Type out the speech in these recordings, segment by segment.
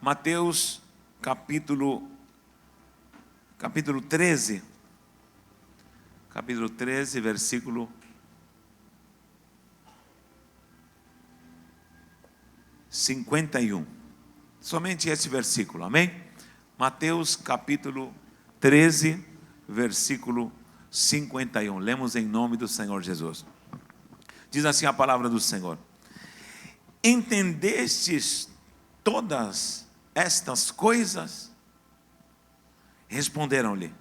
Mateus capítulo 13. Capítulo 13, versículo 51. Somente esse versículo, amém? Mateus capítulo 13, versículo 51. Lemos em nome do Senhor Jesus. Diz assim a palavra do Senhor: entendestes todas estas coisas? Responderam-lhe: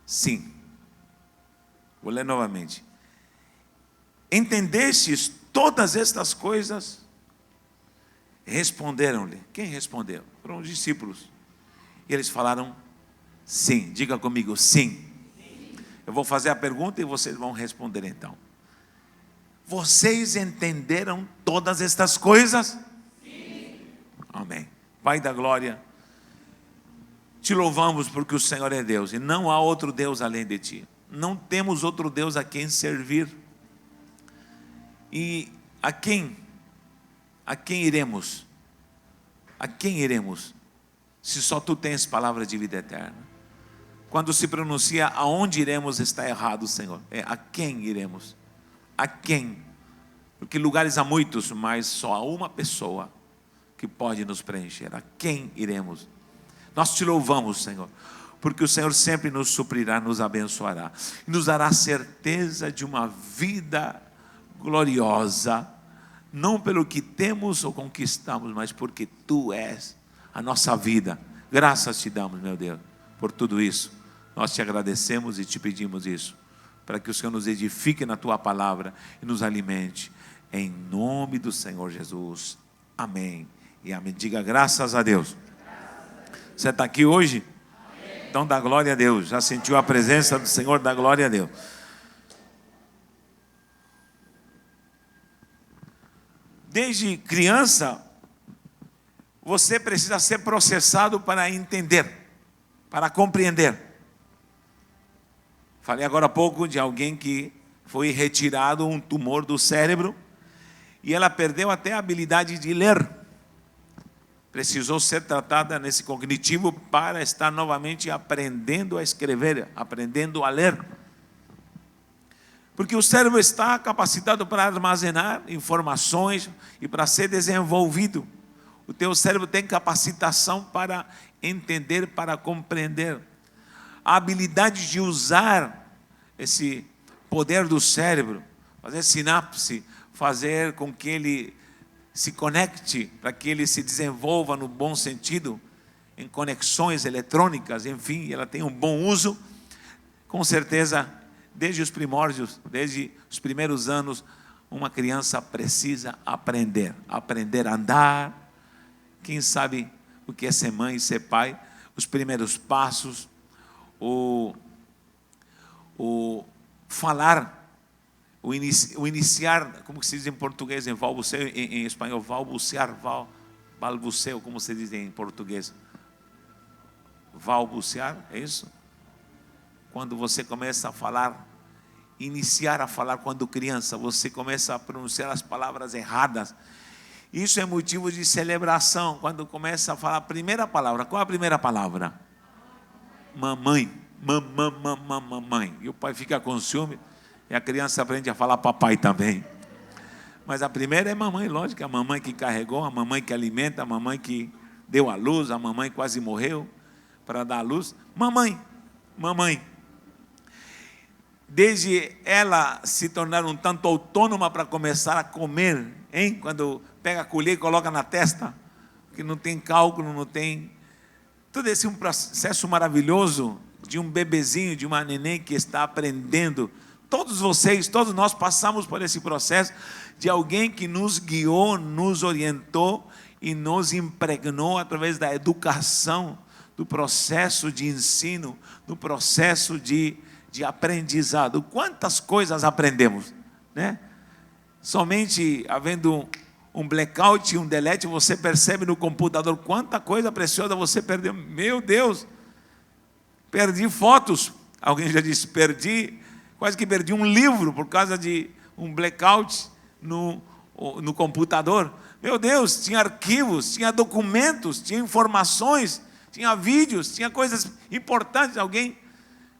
sim. Vou ler novamente. Entendestes todas estas coisas? Responderam-lhe. Quem respondeu? Foram os discípulos. E eles falaram sim. Diga comigo, sim. Eu vou fazer a pergunta e vocês vão responder então. Vocês entenderam todas estas coisas? Sim. Amém. Pai da glória, te louvamos porque o Senhor é Deus e não há outro Deus além de ti. Não temos outro Deus a quem servir. E a quem iremos? A quem iremos? Se só tu tens palavra de vida eterna. Quando se pronuncia aonde iremos, está errado, Senhor. É a quem iremos? A quem? Porque lugares há muitos, mas só há uma pessoa que pode nos preencher. A quem iremos? Nós te louvamos, Senhor, porque o Senhor sempre nos suprirá, nos abençoará, e nos dará certeza de uma vida gloriosa, não pelo que temos ou conquistamos, mas porque tu és a nossa vida. Graças te damos, meu Deus, por tudo isso. Nós te agradecemos e te pedimos isso, para que o Senhor nos edifique na tua palavra e nos alimente, em nome do Senhor Jesus. Amém e amém. Diga graças a Deus. Você está aqui hoje? Amém. Então dá glória a Deus. Já sentiu a presença do Senhor? Dá glória a Deus. Desde criança, você precisa ser processado para entender, para compreender. Falei agora há pouco de alguém que foi retirado um tumor do cérebro e ela perdeu até a habilidade de ler. Precisou ser tratada nesse cognitivo para estar novamente aprendendo a escrever, aprendendo a ler. Porque o cérebro está capacitado para armazenar informações e para ser desenvolvido. O teu cérebro tem capacitação para entender, para compreender. A habilidade de usar esse poder do cérebro, fazer sinapse, fazer com que ele se conecte, para que ele se desenvolva no bom sentido, em conexões eletrônicas, enfim, ela tem um bom uso. Com certeza, desde os primórdios, desde os primeiros anos, uma criança precisa aprender a andar. Quem sabe o que é ser mãe e ser pai, os primeiros passos, o falar, o iniciar, como se diz em português, em balbuceio, em espanhol, balbuceio, como se diz em português? Balbuciar, é isso? Quando você começa a falar, iniciar a falar quando criança, você começa a pronunciar as palavras erradas. Isso é motivo de celebração, quando começa a falar a primeira palavra. Qual é a primeira palavra? Mamãe, mamãe. E o pai fica com ciúme, e a criança aprende a falar papai também. Mas a primeira é mamãe, lógico, a mamãe que carregou, a mamãe que alimenta, a mamãe que deu a luz, a mamãe quase morreu para dar a luz. Mamãe. Desde ela se tornar um tanto autônoma para começar a comer, hein? Quando pega a colher e coloca na testa, que não tem cálculo, não tem... Todo esse é um processo maravilhoso de um bebezinho, de uma neném que está aprendendo. Todos vocês, todos nós passamos por esse processo de alguém que nos guiou, nos orientou e nos impregnou através da educação, do processo de ensino, do processo de aprendizado. Quantas coisas aprendemos, né? Somente havendo um blackout e um delete, você percebe no computador quanta coisa preciosa você perdeu. Meu Deus, perdi fotos. Alguém já disse, quase que perdi um livro por causa de um blackout no computador. Meu Deus, tinha arquivos, tinha documentos, tinha informações, tinha vídeos, tinha coisas importantes. Alguém,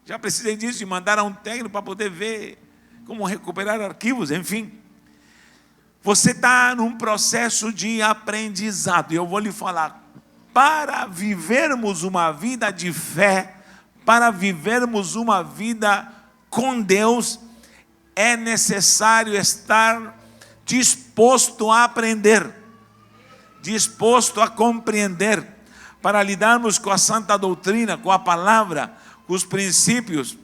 já precisei disso, de mandar a um técnico para poder ver como recuperar arquivos, enfim. Você está num processo de aprendizado. E eu vou lhe falar, para vivermos uma vida de fé, para vivermos uma vida com Deus, é necessário estar disposto a aprender, disposto a compreender, para lidarmos com a santa doutrina, com a palavra, com os princípios,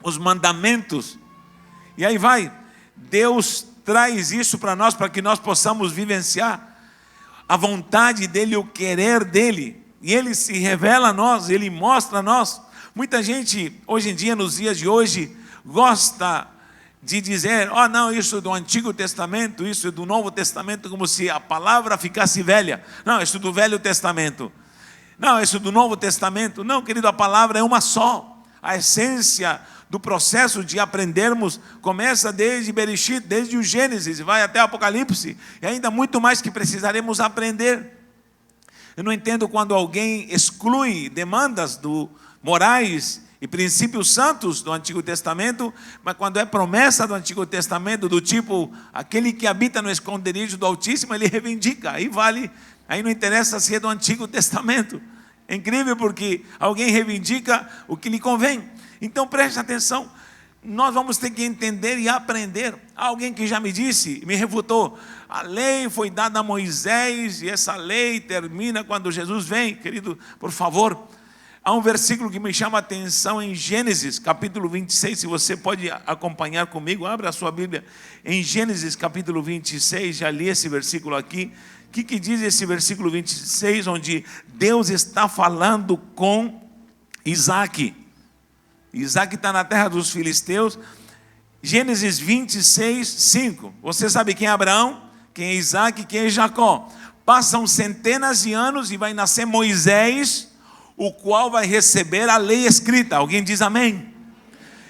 os mandamentos. E aí vai, Deus traz isso para nós, para que nós possamos vivenciar a vontade dEle, o querer dEle. E Ele se revela a nós, Ele mostra a nós. Muita gente, hoje em dia, nos dias de hoje, gosta de dizer, não, isso é do Antigo Testamento, isso é do Novo Testamento, como se a palavra ficasse velha. Não, isso é do Velho Testamento. Não, isso é do Novo Testamento. Não, querido, a palavra é uma só. A essência do processo de aprendermos começa desde Bereshit, desde o Gênesis, e vai até o Apocalipse, e ainda muito mais que precisaremos aprender. Eu não entendo quando alguém exclui demandas morais e princípios santos do Antigo Testamento, mas quando é promessa do Antigo Testamento, do tipo, aquele que habita no esconderijo do Altíssimo, ele reivindica, aí vale, aí não interessa se é do Antigo Testamento. É incrível porque alguém reivindica o que lhe convém. Então preste atenção, nós vamos ter que entender e aprender. Há alguém que já me disse, me refutou, a lei foi dada a Moisés e essa lei termina quando Jesus vem. Querido, por favor, há um versículo que me chama a atenção em Gênesis capítulo 26, se você pode acompanhar comigo, abra a sua Bíblia, em Gênesis capítulo 26, já li esse versículo aqui. O que diz esse versículo 26, onde Deus está falando com Isaac? Isaac está na terra dos filisteus. Gênesis 26, 5. Você sabe quem é Abraão? Quem é Isaac? Quem é Jacó? Passam centenas de anos e vai nascer Moisés, o qual vai receber a lei escrita. Alguém diz amém?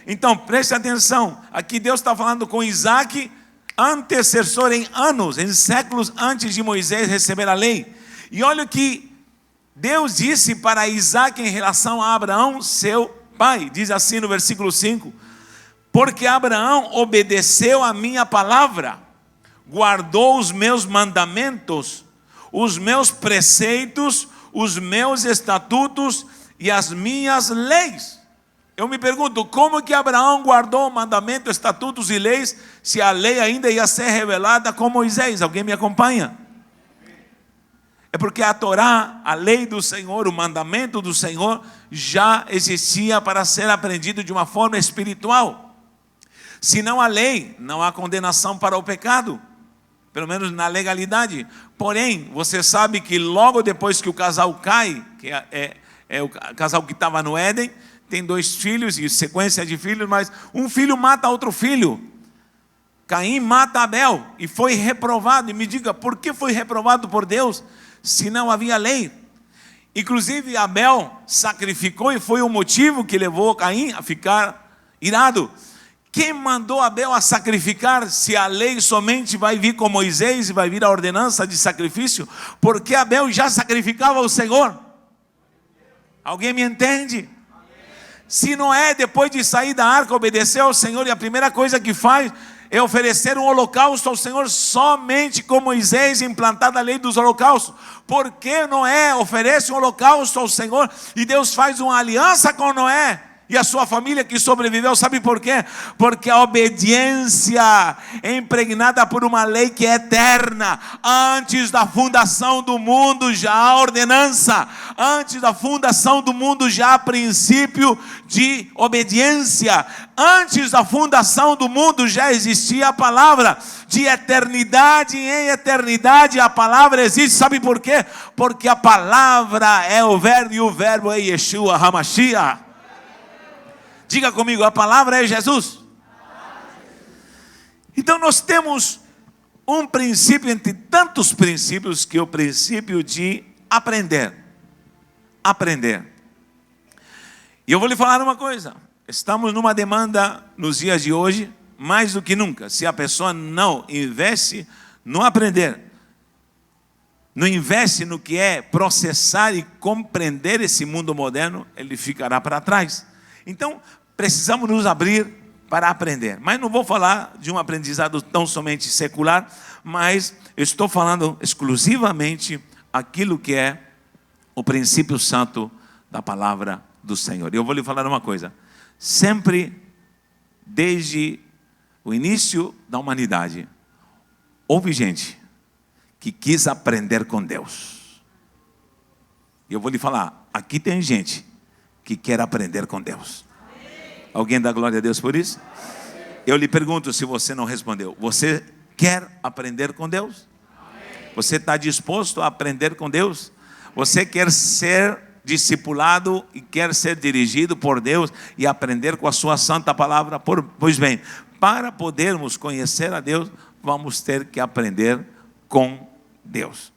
Então preste atenção, aqui Deus está falando com Isaac, antecessor em anos, em séculos antes de Moisés receber a lei. E olha o que Deus disse para Isaac em relação a Abraão, seu pai. Diz assim no versículo 5: porque Abraão obedeceu a minha palavra, guardou os meus mandamentos, os meus preceitos, os meus estatutos e as minhas leis. Eu me pergunto, como que Abraão guardou mandamentos, estatutos e leis, se a lei ainda ia ser revelada com Moisés? Alguém me acompanha? É porque a Torá, a lei do Senhor, o mandamento do Senhor, já existia para ser aprendido de uma forma espiritual. Se não há lei, não há condenação para o pecado, pelo menos na legalidade. Porém, você sabe que logo depois que o casal cai, que é o casal que estava no Éden, tem 2 filhos e sequência de filhos, mas um filho mata outro filho. Caim mata Abel e foi reprovado. E me diga, por que foi reprovado por Deus, se não havia lei? Inclusive Abel sacrificou e foi o motivo que levou Caim a ficar irado. Quem mandou Abel a sacrificar, se a lei somente vai vir com Moisés e vai vir a ordenança de sacrifício? Porque Abel já sacrificava o Senhor. Alguém me entende? Se Noé, depois de sair da arca, obedeceu ao Senhor, e a primeira coisa que faz é oferecer um holocausto ao Senhor, somente com Moisés implantada a lei dos holocaustos. Por que Noé oferece um holocausto ao Senhor e Deus faz uma aliança com Noé e a sua família que sobreviveu? Sabe por quê? Porque a obediência é impregnada por uma lei que é eterna. Antes da fundação do mundo já há ordenança. Antes da fundação do mundo já há princípio de obediência. Antes da fundação do mundo já existia a palavra. De eternidade em eternidade a palavra existe. Sabe por quê? Porque a palavra é o verbo, e o verbo é Yeshua HaMashiach. Diga comigo, a palavra é Jesus. Então nós temos um princípio entre tantos princípios, que é o princípio de aprender. Aprender. E eu vou lhe falar uma coisa. Estamos numa demanda nos dias de hoje, mais do que nunca. Se a pessoa não investe não aprender, não investe no que é processar e compreender esse mundo moderno, ele ficará para trás. Então, precisamos nos abrir para aprender. Mas não vou falar de um aprendizado tão somente secular, mas eu estou falando exclusivamente aquilo que é o princípio santo da palavra do Senhor. E eu vou lhe falar uma coisa. Sempre, desde o início da humanidade, houve gente que quis aprender com Deus. E eu vou lhe falar, aqui tem gente que quer aprender com Deus. Alguém dá glória a Deus por isso? Eu lhe pergunto, se você não respondeu, você quer aprender com Deus? Você está disposto a aprender com Deus? Você quer ser discipulado e quer ser dirigido por Deus e aprender com a sua santa palavra? Pois bem, para podermos conhecer a Deus, vamos ter que aprender com Deus.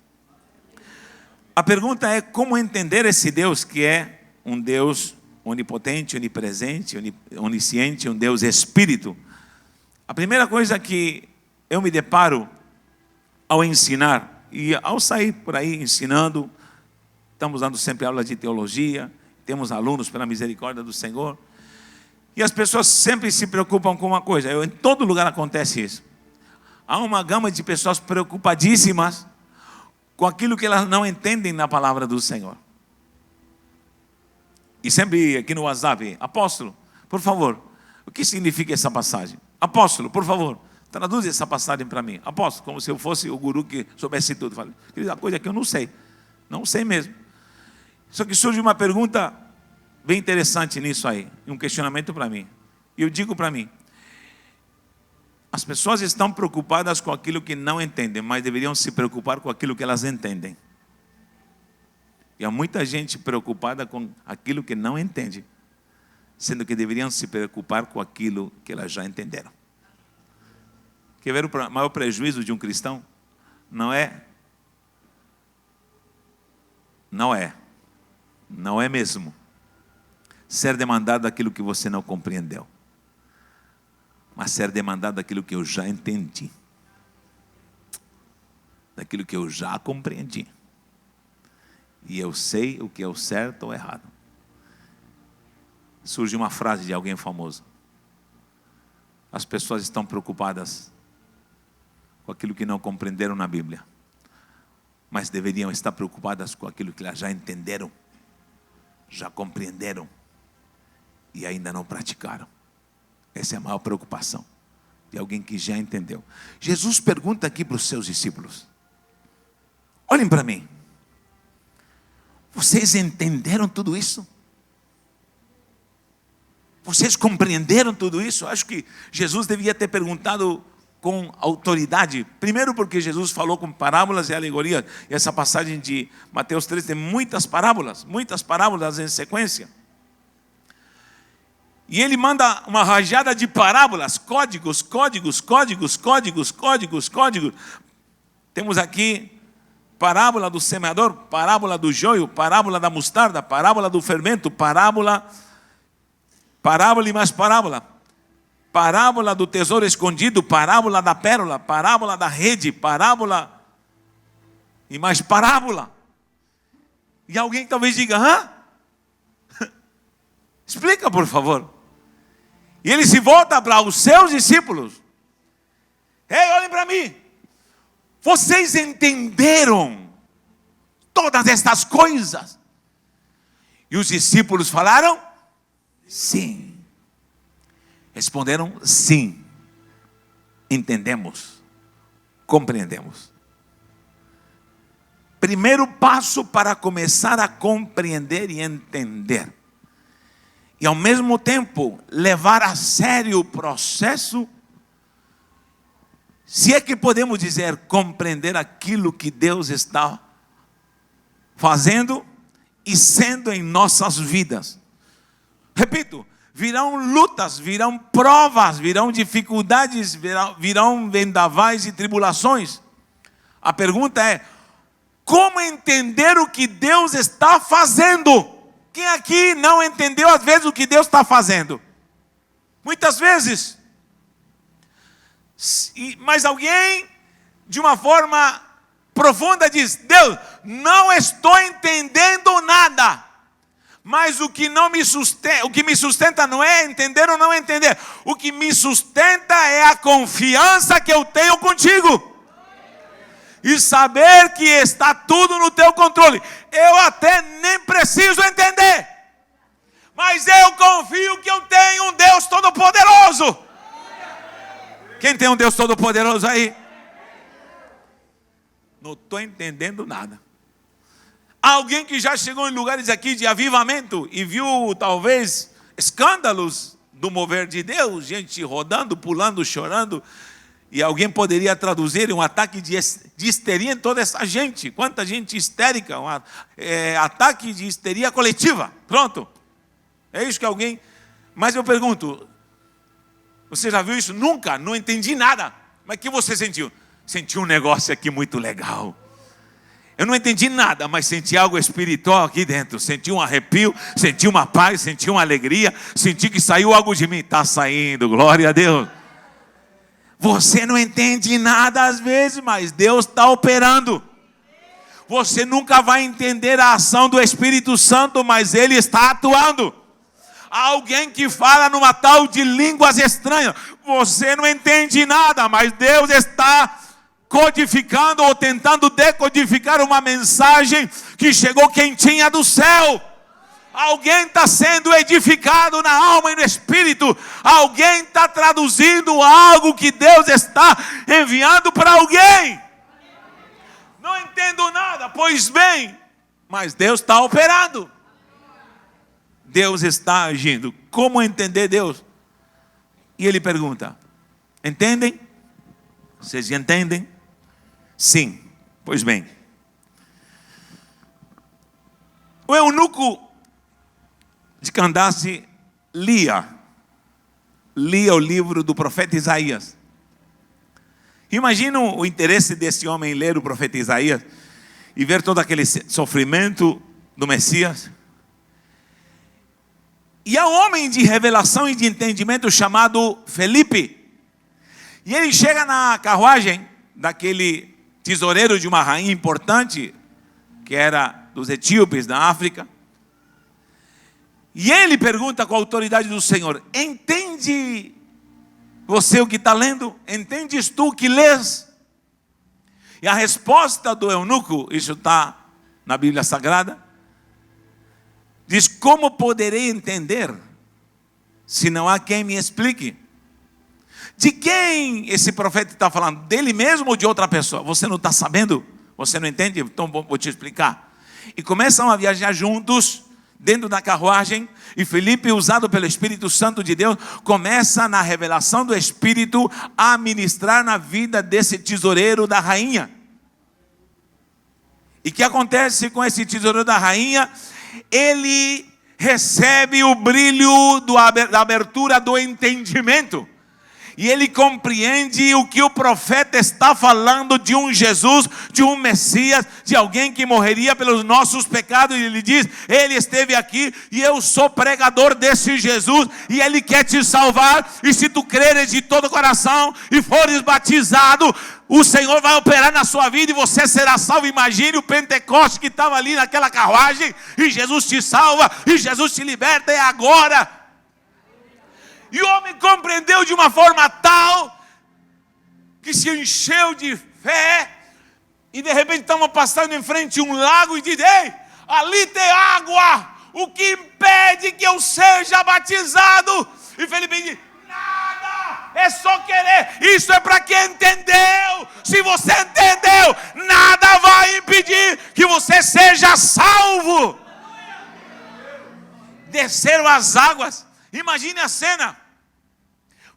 A pergunta é como entender esse Deus que é um Deus onipotente, onipresente, onisciente, um Deus espírito. A primeira coisa que eu me deparo ao ensinar e ao sair por aí ensinando, estamos dando sempre aula de teologia, temos alunos pela misericórdia do Senhor, e as pessoas sempre se preocupam com uma coisa, em todo lugar acontece isso. Há uma gama de pessoas preocupadíssimas com aquilo que elas não entendem na palavra do Senhor. E sempre aqui no WhatsApp, apóstolo, por favor, o que significa essa passagem? Apóstolo, por favor, traduz essa passagem para mim. Apóstolo, como se eu fosse o guru que soubesse tudo. Falei, a coisa que eu não sei mesmo. Só que surge uma pergunta bem interessante nisso aí, um questionamento para mim. E eu digo para mim, as pessoas estão preocupadas com aquilo que não entendem, mas deveriam se preocupar com aquilo que elas entendem. E há muita gente preocupada com aquilo que não entende, sendo que deveriam se preocupar com aquilo que elas já entenderam. Quer ver o maior prejuízo de um cristão? Não é mesmo ser demandado daquilo que você não compreendeu, mas ser demandado daquilo que eu já entendi, daquilo que eu já compreendi. E eu sei o que é o certo ou errado. Surge uma frase de alguém famoso. As pessoas estão preocupadas com aquilo que não compreenderam na Bíblia, mas deveriam estar preocupadas com aquilo que elas já entenderam, já compreenderam e ainda não praticaram. Essa é a maior preocupação de alguém que já entendeu. Jesus pergunta aqui para os seus discípulos: olhem para mim, vocês entenderam tudo isso? Vocês compreenderam tudo isso? Acho que Jesus devia ter perguntado com autoridade. Primeiro porque Jesus falou com parábolas e alegorias. E essa passagem de Mateus 13 tem muitas parábolas em sequência. E ele manda uma rajada de parábolas, códigos. Temos aqui parábola do semeador, parábola do joio, parábola da mostarda, parábola do fermento, parábola e mais parábola. Parábola do tesouro escondido, parábola da pérola, parábola da rede, parábola e mais parábola. E alguém talvez diga, hã? Explica, por favor. E ele se volta para os seus discípulos. Ei, olhem para mim. Vocês entenderam todas estas coisas? E os discípulos falaram, sim. Responderam, sim. Entendemos, compreendemos. Primeiro passo para começar a compreender e entender. E ao mesmo tempo levar a sério o processo, se é que podemos dizer, compreender aquilo que Deus está fazendo e sendo em nossas vidas. Repito, virão lutas, virão provas, virão dificuldades, virão vendavais e tribulações. A pergunta é, como entender o que Deus está fazendo? Quem aqui não entendeu às vezes o que Deus está fazendo? Muitas vezes. Mas alguém de uma forma profunda, diz: Deus, não estou entendendo nada. Mas o que me sustenta não é entender ou não entender. O que me sustenta é a confiança que eu tenho contigo. E saber que está tudo no teu controle. Eu até nem preciso entender. Mas eu confio que eu tenho um Deus Todo-Poderoso. Quem tem um Deus Todo-Poderoso aí? Não estou entendendo nada. Alguém que já chegou em lugares aqui de avivamento e viu talvez escândalos do mover de Deus, gente rodando, pulando, chorando, e alguém poderia traduzir um ataque de histeria em toda essa gente. Quanta gente histérica, ataque de histeria coletiva. Pronto. É isso que alguém... Mas eu pergunto, você já viu isso? Nunca, não entendi nada. Mas o que você sentiu? Senti um negócio aqui muito legal. Eu não entendi nada, mas senti algo espiritual aqui dentro. Senti um arrepio, senti uma paz, senti uma alegria. Senti que saiu algo de mim. Está saindo, glória a Deus. Você não entende nada às vezes, mas Deus está operando. Você nunca vai entender a ação do Espírito Santo, mas Ele está atuando. Alguém que fala numa tal de línguas estranhas. Você não entende nada, mas Deus está codificando ou tentando decodificar uma mensagem que chegou quentinha do céu. Alguém está sendo edificado na alma e no espírito. Alguém está traduzindo algo que Deus está enviando para alguém. Não entendo nada, pois bem, mas Deus está operando. Deus está agindo. Como entender Deus? E ele pergunta: entendem? Vocês entendem? Sim. Pois bem, o eunuco de Candace lia o livro do profeta Isaías. Imagina o interesse desse homem em ler o profeta Isaías e ver todo aquele sofrimento do Messias. E há um homem de revelação e de entendimento chamado Felipe. E ele chega na carruagem daquele tesoureiro de uma rainha importante, que era dos etíopes da África. E ele pergunta com a autoridade do Senhor: entende você o que está lendo? Entendes tu o que lês? E a resposta do eunuco, isso está na Bíblia Sagrada, diz: como poderei entender se não há quem me explique? De quem esse profeta está falando? Dele mesmo ou de outra pessoa? Você não está sabendo? Você não entende? Então vou te explicar. E começam a viajar juntos dentro da carruagem, e Felipe, usado pelo Espírito Santo de Deus, começa na revelação do Espírito a ministrar na vida desse tesoureiro da rainha. E o que acontece com esse tesoureiro da rainha? Ele recebe o brilho da abertura do entendimento. E ele compreende o que o profeta está falando de um Jesus, de um Messias, de alguém que morreria pelos nossos pecados. E ele diz: ele esteve aqui e eu sou pregador desse Jesus, e ele quer te salvar. E se tu creres de todo o coração e fores batizado, o Senhor vai operar na sua vida e você será salvo. Imagine o Pentecoste que estava ali naquela carruagem, e Jesus te salva, e Jesus te liberta, é agora. E o homem compreendeu de uma forma tal que se encheu de fé. E de repente estamos passando em frente a um lago e diz: ei, ali tem água, o que impede que eu seja batizado? E Felipe diz: nada, é só querer. Isso é para quem entendeu. Se você entendeu, nada vai impedir que você seja salvo. Desceram as águas. Imagine a cena.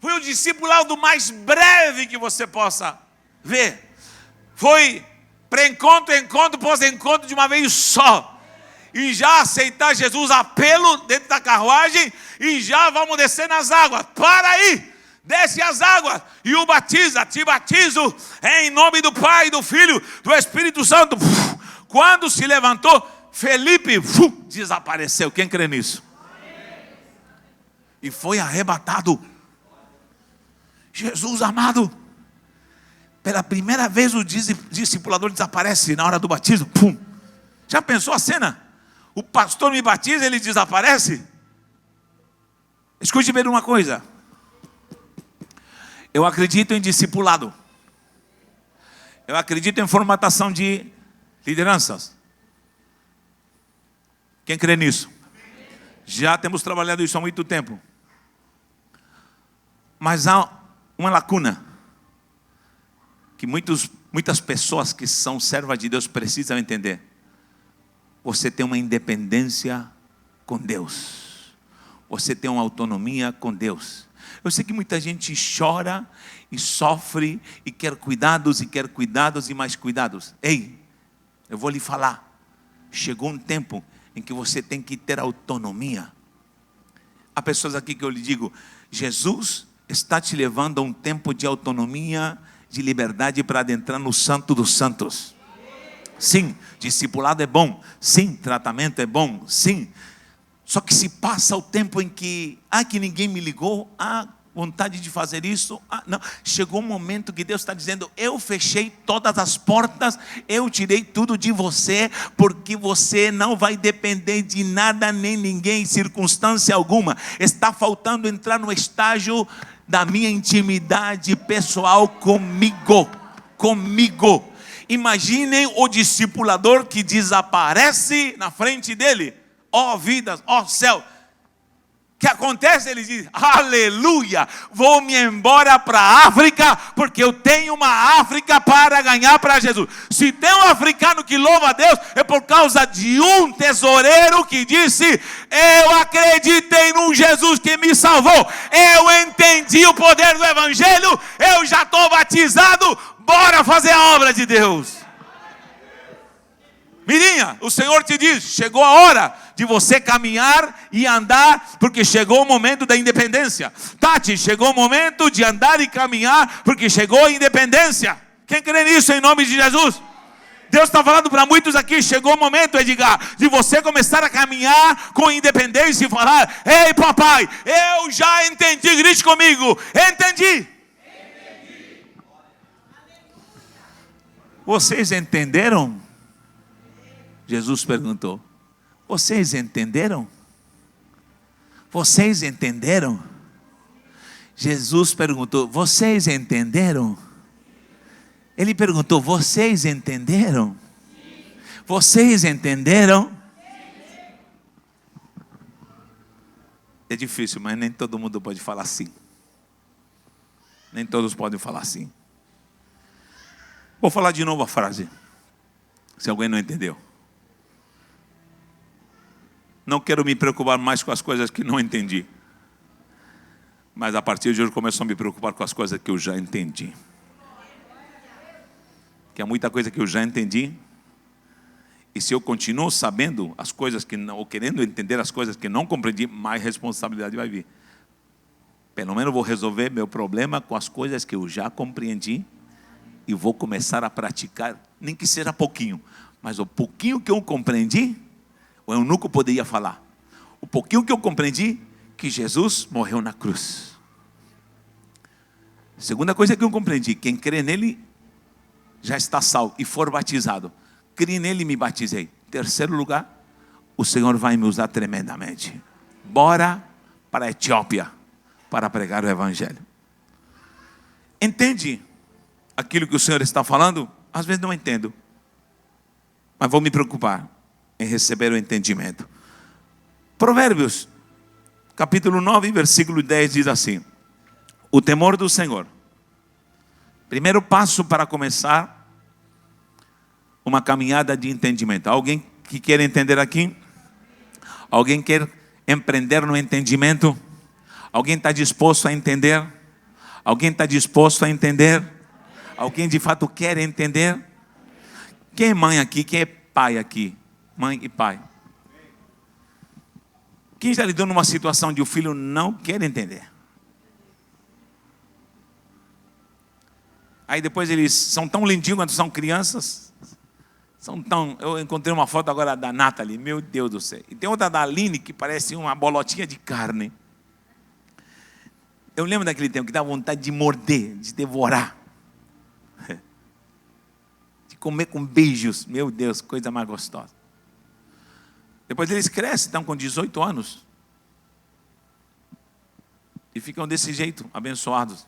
Foi o discipulado mais breve que você possa ver. Foi pré-encontro, encontro, pós-encontro de uma vez só. E já aceitar Jesus a pelo dentro da carruagem. E já vamos descer nas águas. Para aí! Desce as águas e o batiza. Te batizo em nome do Pai, do Filho, do Espírito Santo. Quando se levantou, Felipe desapareceu. Quem crê nisso? E foi arrebatado. Jesus amado, Pela primeira vez o discipulador desaparece na hora do batismo. Pum. Já pensou a cena? O pastor me batiza, ele desaparece. Escute bem uma coisa. Eu acredito em discipulado. Eu acredito em formatação de lideranças. Quem crê nisso? Já temos trabalhado isso há muito tempo. Mas há uma lacuna que muitas pessoas que são servas de Deus precisam entender. Você tem uma independência com Deus. Você tem uma autonomia com Deus. Eu sei que muita gente chora e sofre e quer cuidados e mais cuidados. Ei, eu vou lhe falar. Chegou um tempo em que você tem que ter autonomia. Há pessoas aqui que eu lhe digo, Jesus está te levando a um tempo de autonomia, de liberdade para adentrar no Santo dos Santos. Sim, discipulado é bom. Sim, tratamento é bom. Sim. Só que se passa o tempo em que ninguém me ligou, vontade de fazer isso, não. Chegou um momento que Deus está dizendo, eu fechei todas as portas, eu tirei tudo de você, porque você não vai depender de nada, nem ninguém, circunstância alguma. Está faltando entrar no estágio da minha intimidade pessoal comigo. Imaginem o discipulador que desaparece na frente dele. Ó vidas, ó céu. O que acontece? Ele diz, aleluia, vou me embora para a África, porque eu tenho uma África para ganhar para Jesus. Se tem um africano que louva a Deus, é por causa de um tesoureiro que disse, eu acreditei num Jesus que me salvou, eu entendi o poder do Evangelho, eu já estou batizado, bora fazer a obra de Deus. Mirinha, o Senhor te diz, chegou a hora de você caminhar e andar, porque chegou o momento da independência. Tati, chegou o momento de andar e caminhar, porque chegou a independência. Quem crê nisso em nome de Jesus? Deus está falando para muitos aqui, chegou o momento, Edgar, de você começar a caminhar com independência e falar, ei papai, eu já entendi, grite comigo, entendi. Vocês entenderam? Jesus perguntou, vocês entenderam? Vocês entenderam? Jesus perguntou, vocês entenderam? Ele perguntou, vocês entenderam? Vocês entenderam? É difícil, mas nem todo mundo pode falar assim. Nem todos podem falar assim. Vou falar de novo a frase, se alguém não entendeu. Não quero me preocupar mais com as coisas que não entendi. Mas a partir de hoje começo a me preocupar com as coisas que eu já entendi. Que há muita coisa que eu já entendi. E se eu continuo sabendo as coisas que não, ou querendo entender as coisas que não compreendi, mais responsabilidade vai vir. Pelo menos vou resolver meu problema com as coisas que eu já compreendi. E vou começar a praticar, nem que seja pouquinho. Mas o pouquinho que eu compreendi, o eunuco poderia falar. O pouquinho que eu compreendi, que Jesus morreu na cruz. Segunda coisa que eu compreendi, quem crê nele, já está salvo e for batizado. Criei nele e me batizei. Terceiro lugar, o Senhor vai me usar tremendamente. Bora para a Etiópia, para pregar o Evangelho. Entende aquilo que o Senhor está falando? Às vezes não entendo. Mas vou me preocupar em receber o entendimento. Provérbios, capítulo 9, versículo 10 diz assim: o temor do Senhor. Primeiro passo para começar uma caminhada de entendimento. Alguém que quer entender aqui? Alguém quer empreender no entendimento? Alguém está disposto a entender? Alguém está disposto a entender? Alguém de fato quer entender? Quem é mãe aqui? Quem é pai aqui? Mãe e pai. Quem já lidou numa situação de o filho não quer entender? Aí depois eles são tão lindinhos quando são crianças. Eu encontrei uma foto agora da Nathalie, meu Deus do céu. E tem outra da Aline que parece uma bolotinha de carne. Eu lembro daquele tempo que dá vontade de morder, de devorar. comer com beijos. Meu Deus, coisa mais gostosa. Depois eles crescem, estão com 18 anos. E ficam desse jeito, abençoados.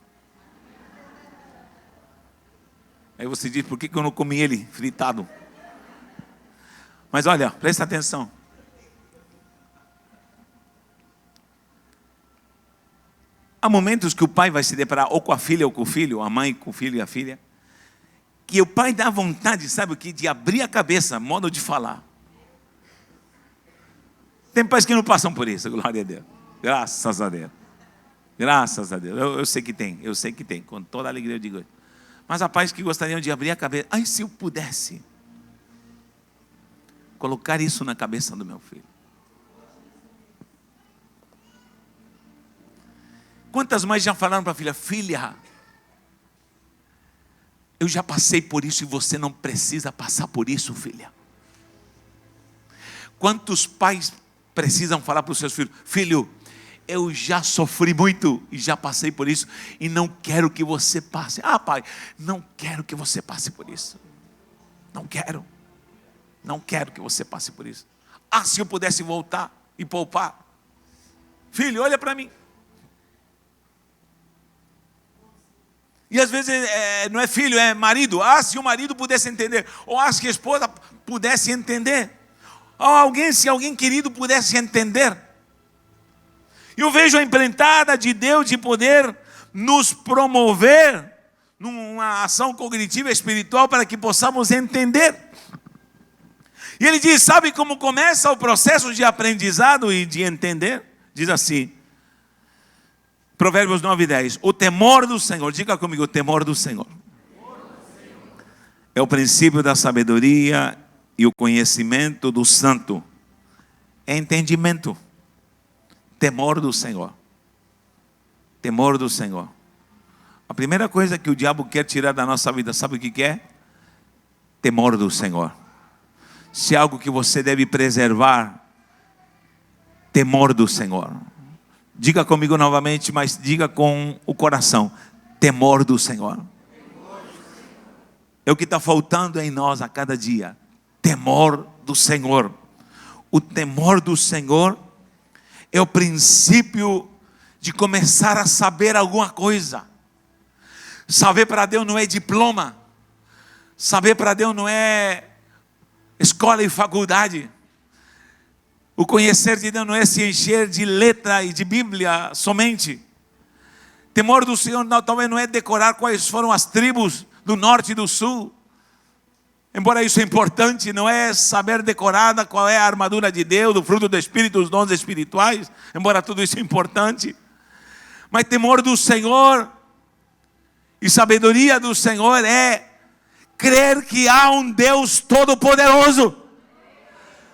Aí você diz, por que eu não comi ele fritado? Mas olha, presta atenção. Há momentos que o pai vai se deparar ou com a filha ou com o filho, a mãe com o filho e a filha, que o pai dá vontade, sabe o que? De abrir a cabeça, modo de falar. Tem pais que não passam por isso, glória a Deus. Graças a Deus. Graças a Deus. Eu sei que tem, com toda a alegria eu digo. Mas há pais que gostariam de abrir a cabeça. Ai, se eu pudesse colocar isso na cabeça do meu filho. Quantas mães já falaram para a filha, filha, eu já passei por isso e você não precisa passar por isso, filha. Quantos pais precisam falar para os seus filhos, filho, eu já sofri muito e já passei por isso e não quero que você passe. Ah, pai, não quero que você passe por isso. Não quero que você passe por isso. Ah, se eu pudesse voltar e poupar. Filho, olha para mim. E às vezes não é filho, é marido. Ah, se o marido pudesse entender. Ou ah, se a esposa pudesse entender. Ou se alguém querido pudesse entender. Eu vejo a empreitada de Deus de poder nos promover numa ação cognitiva espiritual para que possamos entender. E ele diz, sabe como começa o processo de aprendizado e de entender? Diz assim, Provérbios 9:10, o temor do Senhor, diga comigo, o temor do Senhor. É o princípio da sabedoria e o conhecimento do santo. É entendimento. Temor do Senhor. Temor do Senhor. A primeira coisa que o diabo quer tirar da nossa vida, sabe o que é? Temor do Senhor. Se é algo que você deve preservar, temor do Senhor. Diga comigo novamente, mas diga com o coração, temor do Senhor. É o que está faltando em nós a cada dia, temor do Senhor. O temor do Senhor é o princípio de começar a saber alguma coisa. Saber para Deus não é diploma. Saber para Deus não é escola e faculdade. O conhecer de Deus não é se encher de letra e de Bíblia somente. Temor do Senhor talvez não é decorar quais foram as tribos do norte e do sul. Embora isso é importante, não é saber decorada qual é a armadura de Deus, o fruto do Espírito, os dons espirituais. Embora tudo isso é importante. Mas temor do Senhor e sabedoria do Senhor é crer que há um Deus todo-poderoso,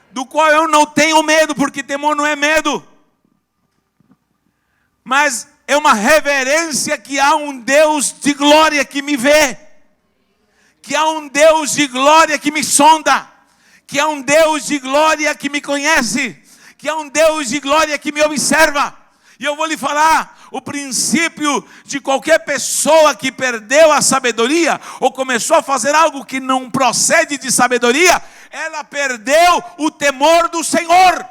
do qual eu não tenho medo, porque temor não é medo, mas é uma reverência que há um Deus de glória que me vê, que há um Deus de glória que me sonda, que há um Deus de glória que me conhece, que há um Deus de glória que me observa. E eu vou lhe falar, o princípio de qualquer pessoa que perdeu a sabedoria, ou começou a fazer algo que não procede de sabedoria, ela perdeu o temor do Senhor.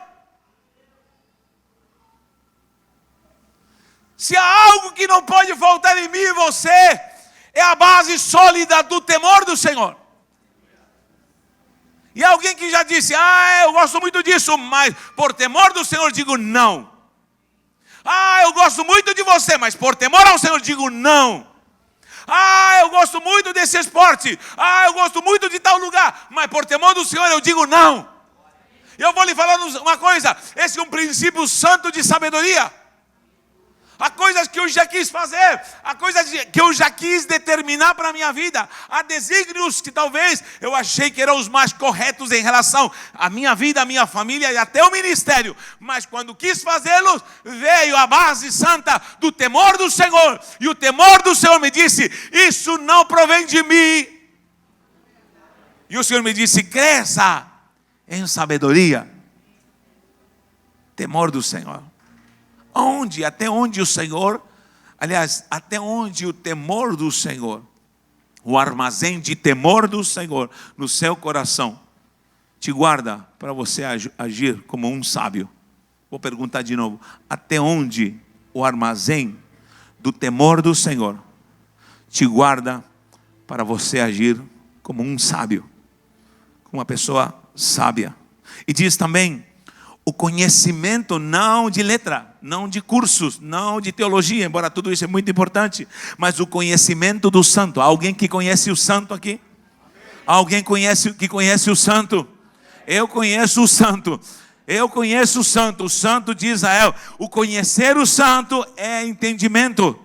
Se há algo que não pode faltar em mim e você, é a base sólida do temor do Senhor. E alguém que já disse, eu gosto muito disso, mas por temor do Senhor digo não. Eu gosto muito de você, mas por temor ao Senhor digo não. Eu gosto muito desse esporte. Eu gosto muito de tal lugar, mas por temor do Senhor eu digo não. Eu vou lhe falar uma coisa, esse é um princípio santo de sabedoria. Há coisas que eu já quis fazer, há coisas que eu já quis determinar para a minha vida, há desígnios que talvez eu achei que eram os mais corretos em relação à minha vida, à minha família e até o ministério, mas quando quis fazê-los, veio a base santa do temor do Senhor, e o temor do Senhor me disse, isso não provém de mim, e o Senhor me disse, cresça em sabedoria, temor do Senhor. Até onde o Senhor, aliás, até onde o temor do Senhor, o armazém de temor do Senhor no seu coração te guarda para você agir como um sábio. Vou perguntar de novo: até onde o armazém do temor do Senhor te guarda para você agir como um sábio, como uma pessoa sábia? E diz também: o conhecimento não de letra, não de cursos, não de teologia, embora tudo isso é muito importante, mas o conhecimento do santo. Alguém que conhece o santo aqui? Alguém que conhece o santo? Eu conheço o santo. Eu conheço o santo de Israel. O conhecer o santo é entendimento.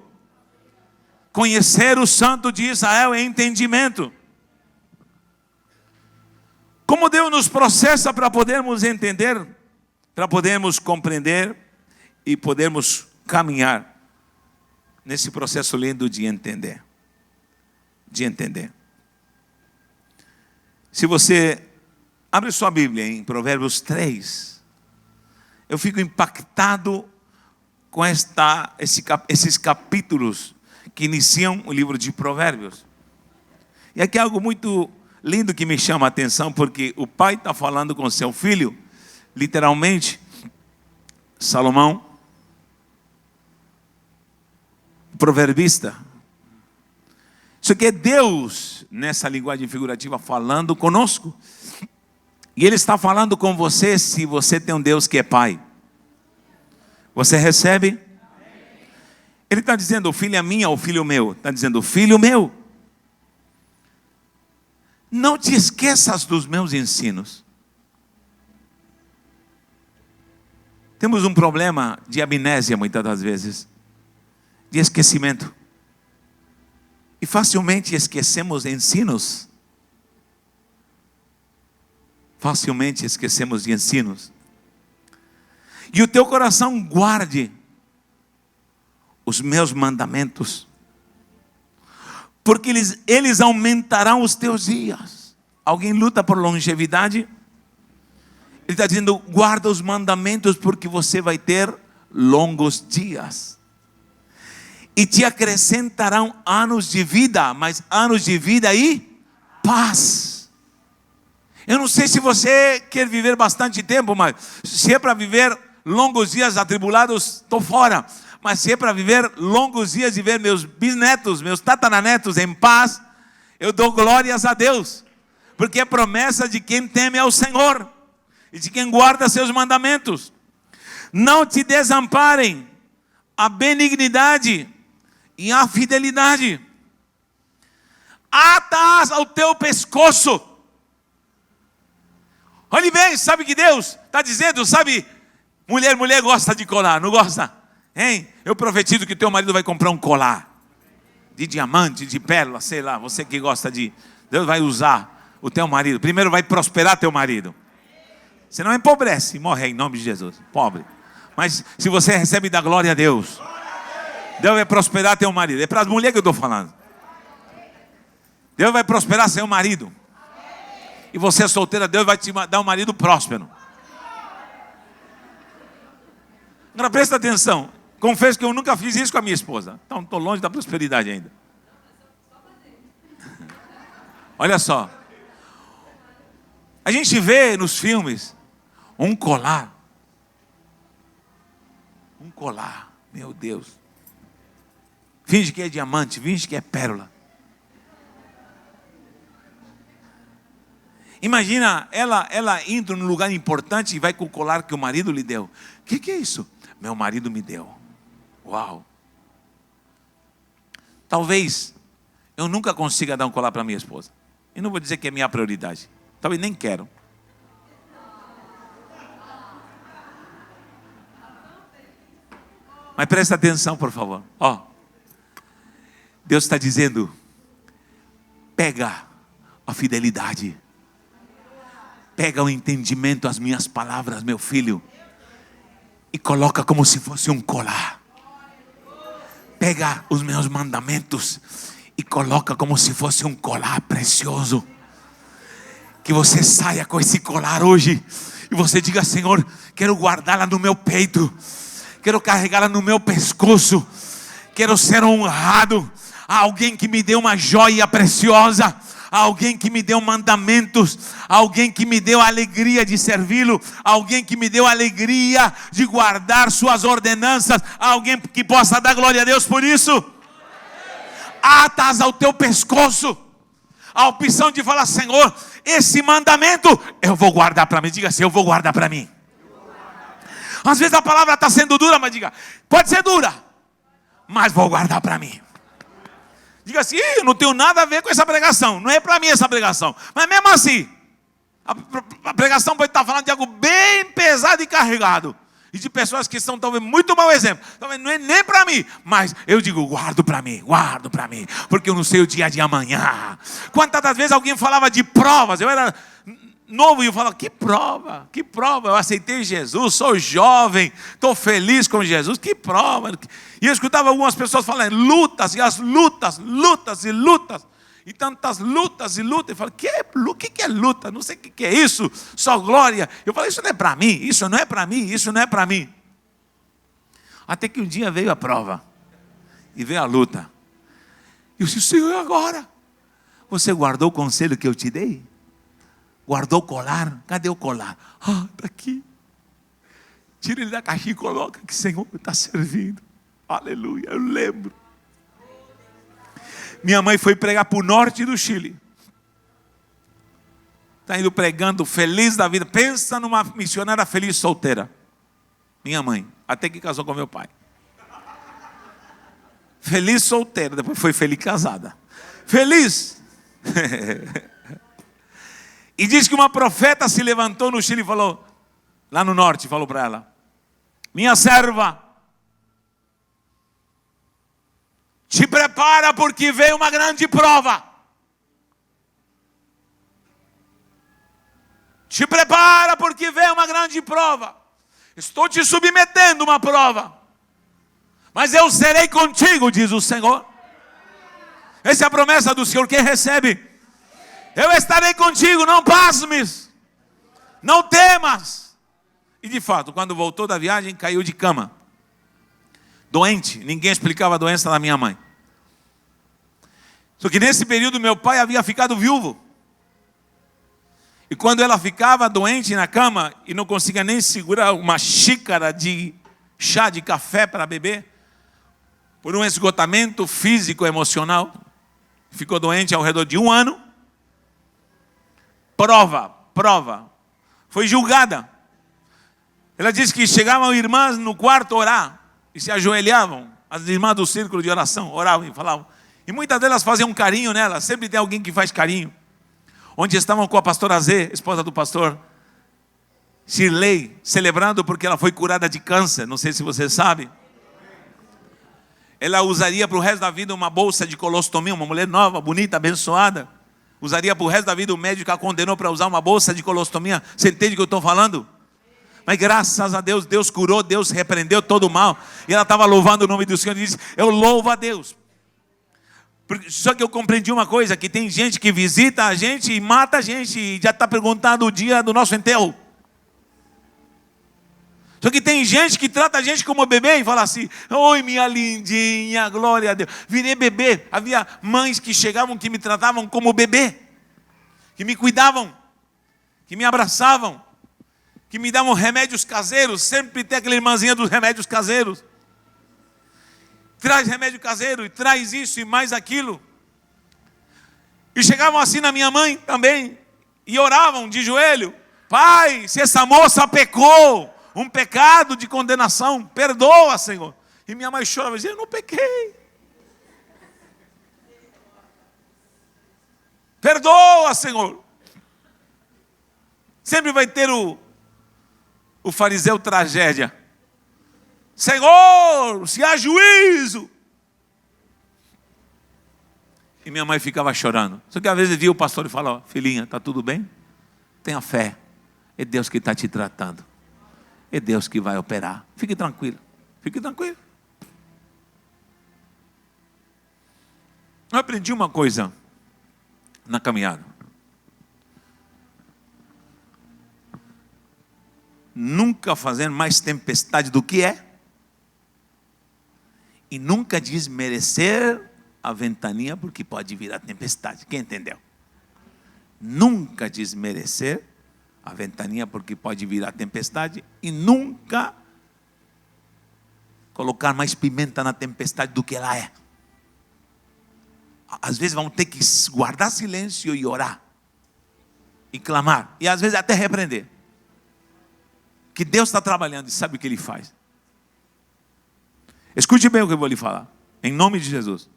Conhecer o santo de Israel é entendimento. Como Deus nos processa para podermos entender, para podermos compreender e podermos caminhar nesse processo lindo de entender. De entender. Se você abre sua Bíblia em Provérbios 3, eu fico impactado com esses capítulos que iniciam o livro de Provérbios. E aqui é algo muito lindo que me chama a atenção, porque o pai está falando com seu filho, literalmente, Salomão, proverbista. Isso aqui é Deus, nessa linguagem figurativa, falando conosco. E Ele está falando com você, se você tem um Deus que é Pai. Você recebe? Ele está dizendo: o filho é minha ou filho meu? Está dizendo: filho meu, não te esqueças dos meus ensinos. Temos um problema de amnésia muitas das vezes, de esquecimento. E facilmente esquecemos ensinos. Facilmente esquecemos de ensinos. E o teu coração guarde os meus mandamentos, porque eles aumentarão os teus dias. Alguém luta por longevidade? Ele está dizendo: guarda os mandamentos, porque você vai ter longos dias. E te acrescentarão anos de vida, mas anos de vida e paz. Eu não sei se você quer viver bastante tempo, mas se é para viver longos dias atribulados, estou fora. Mas se é para viver longos dias e ver meus bisnetos, meus tataranetos em paz, eu dou glórias a Deus, porque é promessa de quem teme ao Senhor e de quem guarda seus mandamentos. Não te desamparem a benignidade e a fidelidade. Atas ao teu pescoço. Olhe bem, sabe que Deus está dizendo, sabe, mulher gosta de colar, não gosta? Hein? Eu profetizo que teu marido vai comprar um colar de diamante, de pérola, sei lá, você que gosta de... Deus vai usar o teu marido. Primeiro vai prosperar teu marido. Você não empobrece, morre em nome de Jesus, pobre. Mas se você recebe da glória a Deus, Deus vai prosperar teu marido. É para as mulheres que eu estou falando. Deus vai prosperar seu marido. E você é solteira, Deus vai te dar um marido próspero. Agora presta atenção. Confesso que eu nunca fiz isso com a minha esposa. Então estou longe da prosperidade ainda. Olha só. A gente vê nos filmes um colar. Um colar. Meu Deus. Finge que é diamante, finge que é pérola. Imagina ela indo num lugar importante e vai com o colar que o marido lhe deu. O que é isso? Meu marido me deu. Uau. Talvez eu nunca consiga dar um colar para minha esposa. E não vou dizer que é minha prioridade. Talvez nem quero. Mas presta atenção, por favor. Ó, Deus está dizendo: pega a fidelidade. Pega o entendimento, as minhas palavras, meu filho, e coloca como se fosse um colar. Pega os meus mandamentos e coloca como se fosse um colar precioso. Que você saia com esse colar hoje e você diga: Senhor, quero guardá-la no meu peito, quero carregá-la no meu pescoço, quero ser honrado a alguém que me deu uma joia preciosa, a alguém que me deu mandamentos, a alguém que me deu a alegria de servi-lo, a alguém que me deu a alegria de guardar suas ordenanças, a alguém que possa dar glória a Deus por isso. Atas ao teu pescoço a opção de falar: Senhor, esse mandamento eu vou guardar para mim. Diga assim: eu vou guardar para mim. Às vezes a palavra está sendo dura, mas diga: pode ser dura, mas vou guardar para mim. Diga assim: eu não tenho nada a ver com essa pregação, não é para mim essa pregação. Mas mesmo assim, a pregação pode estar falando de algo bem pesado e carregado, e de pessoas que são talvez muito mau exemplo. Talvez não é nem para mim, mas eu digo: guardo para mim, porque eu não sei o dia de amanhã. Quantas das vezes alguém falava de provas? Eu era novo e eu falava: que prova, eu aceitei Jesus, sou jovem, estou feliz com Jesus, que prova. E eu escutava algumas pessoas falando lutas, e as lutas, e tantas lutas, eu falei: o que é luta? Não sei o que é isso, só glória. Eu falei: isso não é para mim, isso não é para mim. Até que um dia veio a prova, e veio a luta. E eu disse: Senhor, agora? Você guardou o conselho que eu te dei? Guardou o colar? Cadê o colar? Está aqui. Tira ele da caixinha e coloca que o Senhor está servindo. Aleluia, eu lembro. Minha mãe foi pregar para o norte do Chile. Está indo pregando, feliz da vida. Pensa numa missionária feliz solteira. Minha mãe, até que casou com meu pai. Feliz solteira, depois foi feliz casada. Feliz. E diz que uma profeta se levantou no Chile e falou, lá no norte, falou para ela: minha serva, te prepara porque veio uma grande prova. Te prepara porque veio uma grande prova. Estou te submetendo a uma prova, mas eu serei contigo, diz o Senhor. Essa é a promessa do Senhor. Quem recebe? Eu estarei contigo, não pasmes, não temas. E de fato, quando voltou da viagem, caiu de cama, doente. Ninguém explicava a doença da minha mãe. Só que nesse período meu pai havia ficado viúvo. E quando ela ficava doente na cama e não conseguia nem segurar uma xícara de chá de café para beber, por um esgotamento físico e emocional, ficou doente ao redor de 1 ano. Prova. Foi julgada. Ela disse que chegavam irmãs no quarto orar e se ajoelhavam. As irmãs do círculo de oração oravam e falavam. E muitas delas faziam um carinho nela. Sempre tem alguém que faz carinho. Onde estavam com a pastora Zê, esposa do pastor Shirley, celebrando porque ela foi curada de câncer. Não sei se você sabe. Ela usaria para o resto da vida uma bolsa de colostomia. Uma mulher nova, bonita, abençoada. Usaria para o resto da vida. O médico a condenou para usar uma bolsa de colostomia. Você entende o que eu estou falando? Mas graças a Deus, Deus curou, Deus repreendeu todo o mal. E ela estava louvando o nome do Senhor e disse: eu louvo a Deus. Só que eu compreendi uma coisa, que tem gente que visita a gente e mata a gente e já está perguntando o dia do nosso enterro. Só que tem gente que trata a gente como bebê e fala assim: oi minha lindinha, glória a Deus. Virei bebê. Havia mães que chegavam, que me tratavam como bebê, que me cuidavam, que me abraçavam, que me davam remédios caseiros. Sempre tem aquela irmãzinha dos remédios caseiros. Traz remédio caseiro e traz isso e mais aquilo. E chegavam assim na minha mãe também e oravam de joelho: pai, se essa moça pecou, um pecado de condenação, perdoa, Senhor. E minha mãe chorava e dizia: eu não pequei. Perdoa, Senhor. Sempre vai ter o fariseu tragédia. Senhor, se há juízo. E minha mãe ficava chorando. Só que às vezes via o pastor e falava: filhinha, está tudo bem? Tenha fé. É Deus que está te tratando. É Deus que vai operar. Fique tranquilo. Fique tranquilo. Eu aprendi uma coisa na caminhada. Nunca fazer mais tempestade do que é. E nunca desmerecer a ventania porque pode vir a tempestade. Quem entendeu? Nunca desmerecer a ventania porque pode vir a tempestade. E nunca colocar mais pimenta na tempestade do que ela é. Às vezes vamos ter que guardar silêncio e orar. E clamar. E às vezes até repreender. Que Deus está trabalhando e sabe o que Ele faz. Escute bem o que eu vou lhe falar. Em nome de Jesus.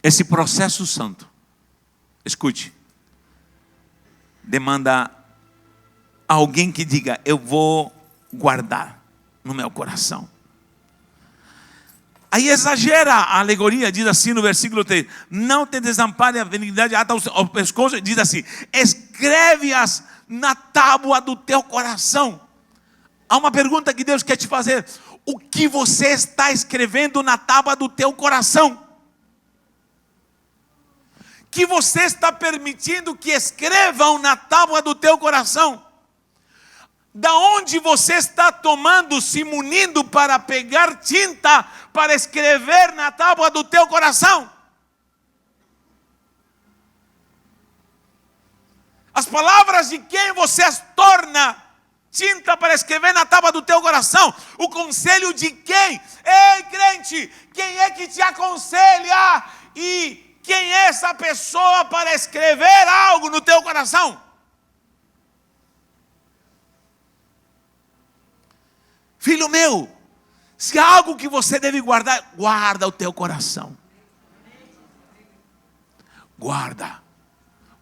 Esse processo santo, escute, demanda alguém que diga: eu vou guardar no meu coração. Aí exagera a alegoria, diz assim no versículo 3: não te desampare a benignidade ata ao pescoço, diz assim: escreve-as na tábua do teu coração. Há uma pergunta que Deus quer te fazer: o que você está escrevendo na tábua do teu coração? Que você está permitindo que escrevam na tábua do teu coração? Da onde você está tomando, se munindo para pegar tinta para escrever na tábua do teu coração? As palavras de quem você as torna tinta para escrever na tábua do teu coração? O conselho de quem? Ei, crente, quem é que te aconselha? E quem é essa pessoa para escrever algo no teu coração? Filho meu, se há algo que você deve guardar, guarda o teu coração. Guarda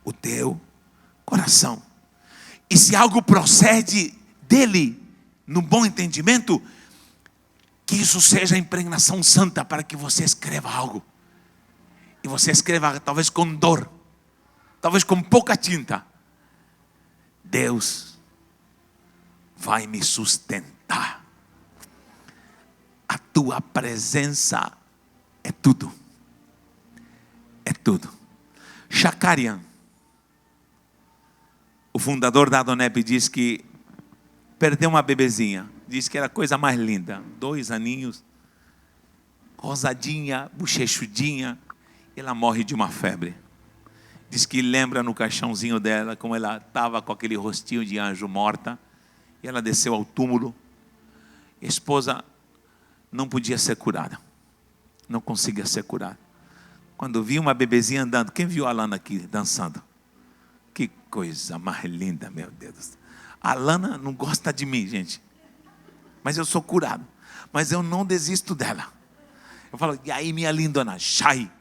o teu coração. E se algo procede dele, no bom entendimento, que isso seja impregnação santa para que você escreva algo. E você escreva talvez com dor, talvez com pouca tinta. Deus vai me sustentar. A tua presença é tudo. É tudo. Shakarian, o fundador da Adonep, diz que perdeu uma bebezinha. Diz que era a coisa mais linda. 2 aninhos, rosadinha, bochechudinha. Ela morre de uma febre. Diz que lembra no caixãozinho dela como ela estava com aquele rostinho de anjo morta. E ela desceu ao túmulo. A esposa não podia ser curada. Não conseguia ser curada. Quando vi uma bebezinha andando, quem viu a Alana aqui dançando? Que coisa mais linda, meu Deus. A Alana não gosta de mim, gente. Mas eu sou curado. Mas eu não desisto dela. Eu falo: e aí, minha lindona, sai.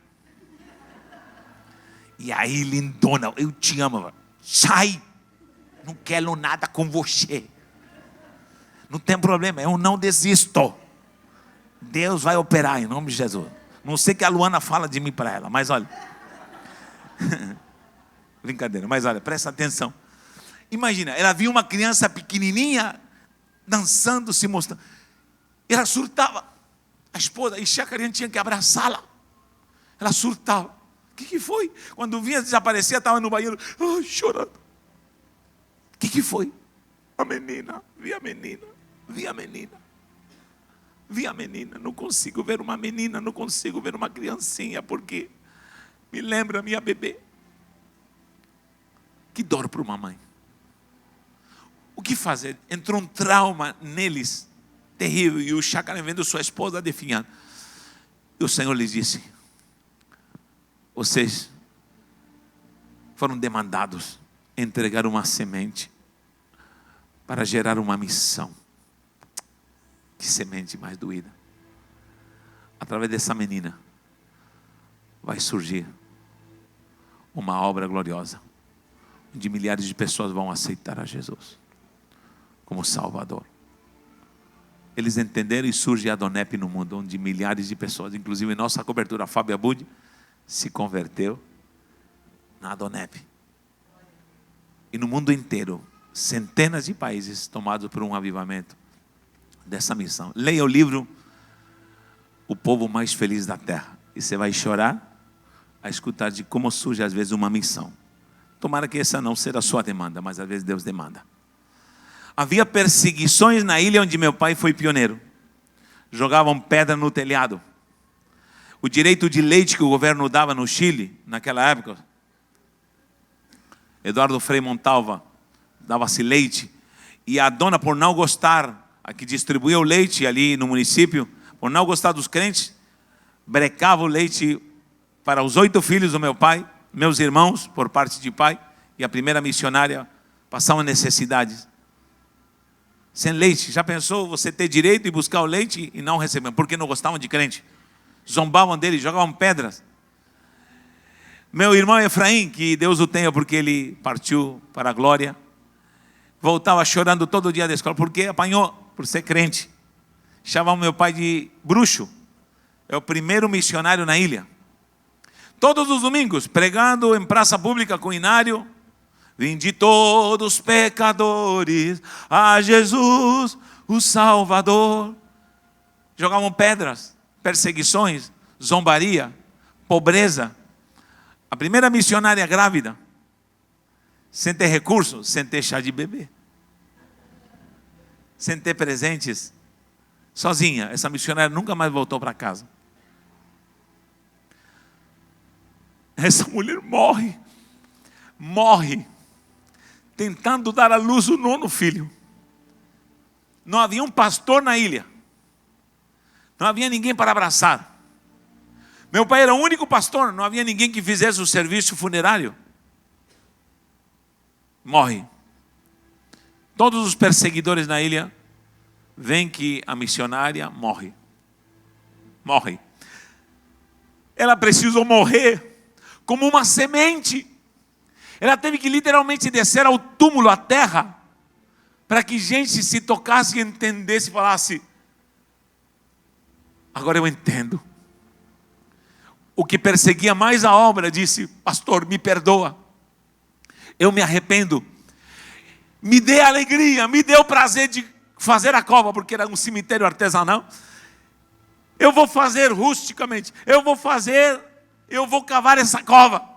E aí, lindona, eu te amo. Sai. Não quero nada com você. Não tem problema, eu não desisto. Deus vai operar em nome de Jesus. Não sei que a Luana fala de mim para ela, mas olha. Brincadeira, mas olha, presta atenção. Imagina, ela viu uma criança pequenininha dançando, se mostrando. Ela surtava. A esposa, e Shakarian tinha que abraçá-la. Ela surtava. O que foi? Quando vinha desaparecer, estava no banheiro, chorando. O que foi? A menina, vi a menina, vi a menina. Vi a menina, não consigo ver uma menina, não consigo ver uma criancinha, porque me lembra minha bebê. Que dor para uma mãe. O que fazer? Entrou um trauma neles, terrível, e o Shakarian vendo sua esposa definhando. E o Senhor lhes disse: vocês foram demandados a entregar uma semente para gerar uma missão. Que semente mais doída. Através dessa menina vai surgir uma obra gloriosa, onde milhares de pessoas vão aceitar a Jesus como Salvador. Eles entenderam e surge a Adonep no mundo, onde milhares de pessoas, inclusive nossa cobertura, a Fábio Abud, se converteu na Adonep. E no mundo inteiro, centenas de países tomados por um avivamento dessa missão. Leia o livro O Povo Mais Feliz da Terra, e você vai chorar a escutar de como surge às vezes uma missão. Tomara que essa não seja a sua demanda, mas às vezes Deus demanda. Havia perseguições na ilha onde meu pai foi pioneiro. Jogavam pedra no telhado. o direito de leite que o governo dava no Chile, naquela época. Eduardo Frei Montalva dava-se leite. E a dona, por não gostar, a que distribuía o leite ali no município, por não gostar dos crentes, brecava o leite para os 8 filhos do meu pai, meus irmãos, por parte de pai, e a primeira missionária passava necessidades. Sem leite. Já pensou você ter direito de buscar o leite e não receber? Porque não gostavam de crente. Zombavam dele, jogavam pedras. Meu irmão Efraim, que Deus o tenha porque ele partiu para a glória, voltava chorando todo dia da escola, porque apanhou por ser crente. Chamavam meu pai de bruxo. É o primeiro missionário na ilha. Todos os domingos, pregando em praça pública com Inário. Vinde todos pecadores a Jesus, o Salvador. Jogavam pedras, perseguições, zombaria, pobreza. A primeira missionária grávida, sem ter recursos, sem ter chá de bebê, sem ter presentes, sozinha. Essa missionária nunca mais voltou para casa. Essa mulher morre, tentando dar à luz o 9º filho. Não havia um pastor na ilha, não havia ninguém para abraçar. Meu pai era o único pastor, não havia ninguém que fizesse o serviço funerário. Morre. Todos os perseguidores na ilha veem que a missionária morre. Ela precisou morrer como uma semente. Ela teve que literalmente descer ao túmulo, à terra, para que gente se tocasse e entendesse e falasse: agora eu entendo. O que perseguia mais a obra disse: pastor, me perdoa, eu me arrependo, me dê alegria, me dê o prazer de fazer a cova, porque era um cemitério artesanal. Eu vou fazer rusticamente, eu vou cavar essa cova.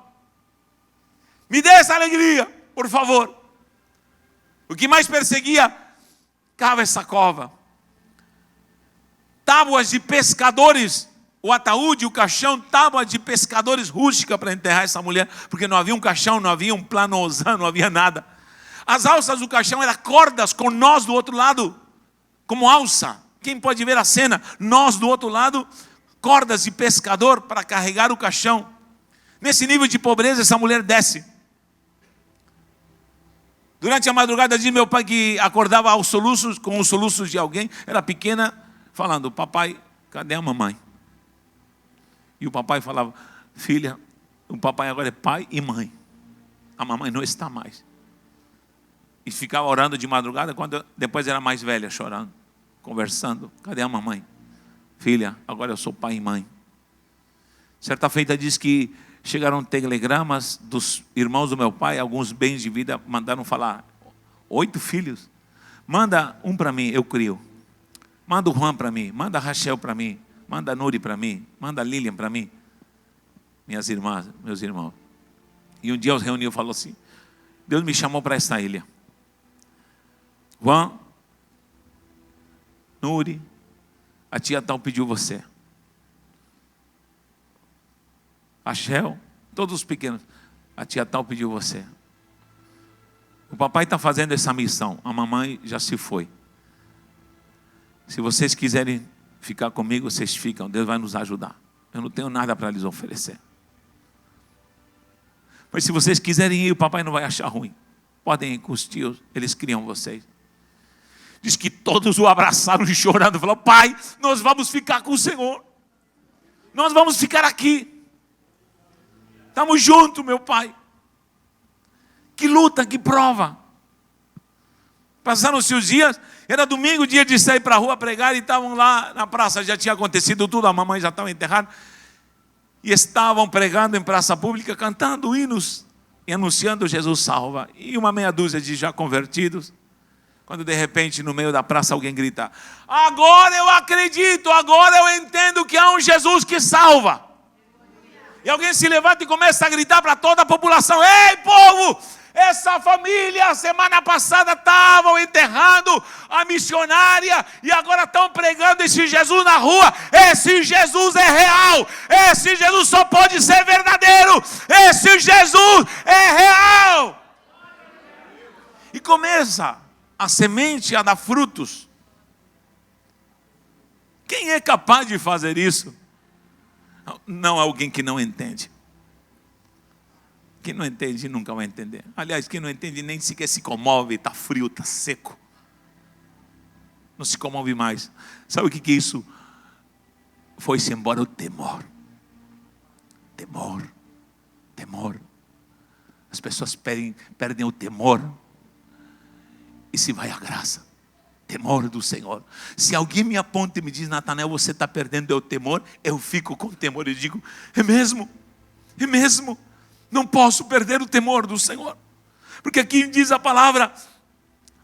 Me dê essa alegria, por favor. O que mais perseguia, cava essa cova. Tábuas de pescadores, o ataúde, o caixão, tábua de pescadores rústica para enterrar essa mulher, porque não havia um caixão, não havia um planosão, não havia nada. As alças do caixão eram cordas com nós do outro lado, como alça. Quem pode ver a cena? Nós do outro lado, cordas de pescador para carregar o caixão. Nesse nível de pobreza, essa mulher desce. Durante a madrugada, diz meu pai que acordava aos soluços, com os soluços de alguém, era pequena, falando: papai, cadê a mamãe? E o papai falava: filha, o papai agora é pai e mãe, a mamãe não está mais. E ficava orando de madrugada, quando depois era mais velha, chorando, conversando: cadê a mamãe? Filha, agora eu sou pai e mãe. Certa feita diz que chegaram telegramas dos irmãos do meu pai, alguns bens de vida, mandaram falar: 8 filhos, manda um para mim, eu crio. Manda o Juan para mim, manda a Rachel para mim, manda a Nuri para mim, manda a Lilian para mim. Minhas irmãs, meus irmãos. E um dia os reuniu e falou assim: Deus me chamou para esta ilha. Juan, Nuri, a tia tal pediu você. Rachel, todos os pequenos, a tia tal pediu você. O papai está fazendo essa missão, a mamãe já se foi. Se vocês quiserem ficar comigo, vocês ficam, Deus vai nos ajudar. Eu não tenho nada para lhes oferecer. Mas se vocês quiserem ir, o papai não vai achar ruim. Podem ir com os tios, eles criam vocês. Diz que todos o abraçaram e chorando, falaram: pai, nós vamos ficar com o Senhor. Nós vamos ficar aqui. Estamos juntos, meu pai. Que luta, que prova. Passaram-se os dias, era domingo, dia de sair para a rua pregar, e estavam lá na praça, já tinha acontecido tudo, a mamãe já estava enterrada, e estavam pregando em praça pública, cantando hinos e anunciando: Jesus salva. E uma meia dúzia de já convertidos, quando de repente no meio da praça alguém grita: agora eu acredito, agora eu entendo que há um Jesus que salva. E alguém se levanta e começa a gritar para toda a população: ei povo, Essa família, semana passada, estavam enterrando a missionária e agora estão pregando esse Jesus na rua. Esse Jesus é real. Esse Jesus só pode ser verdadeiro. Esse Jesus é real. E começa a semente a dar frutos. Quem é capaz de fazer isso? Não alguém que não entende. Quem não entende nunca vai entender. Aliás, quem não entende nem sequer se comove. Está frio, está seco. Não se comove mais. Sabe o que é isso? Foi-se embora o temor. Temor. As pessoas perdem o temor. E se vai a graça. Temor do Senhor. Se alguém me aponta e me diz: Natanael, você está perdendo o temor, eu fico com temor. Eu digo: é mesmo? É mesmo? Não posso perder o temor do Senhor. Porque aqui diz a palavra: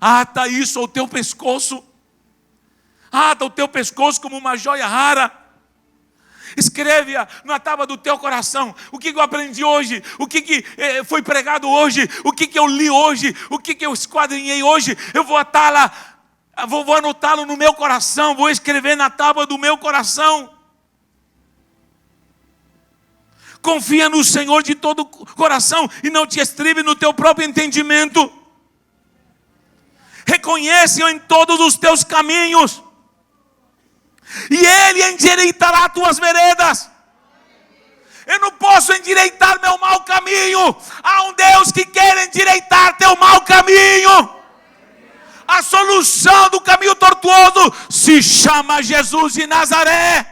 ata isso ao teu pescoço. Ata o teu pescoço como uma joia rara. Escreve-a na tábua do teu coração. O que eu aprendi hoje? O que foi pregado hoje? O que eu li hoje? O que eu esquadrinhei hoje? Eu vou atá-la. Vou anotá-lo no meu coração, vou escrever na tábua do meu coração. Confia no Senhor de todo o coração e não te estribe no teu próprio entendimento. Reconhece-o em todos os teus caminhos e Ele endireitará as tuas veredas. Eu não posso endireitar meu mau caminho. Há um Deus que quer endireitar teu mau caminho. A solução do caminho tortuoso se chama Jesus de Nazaré.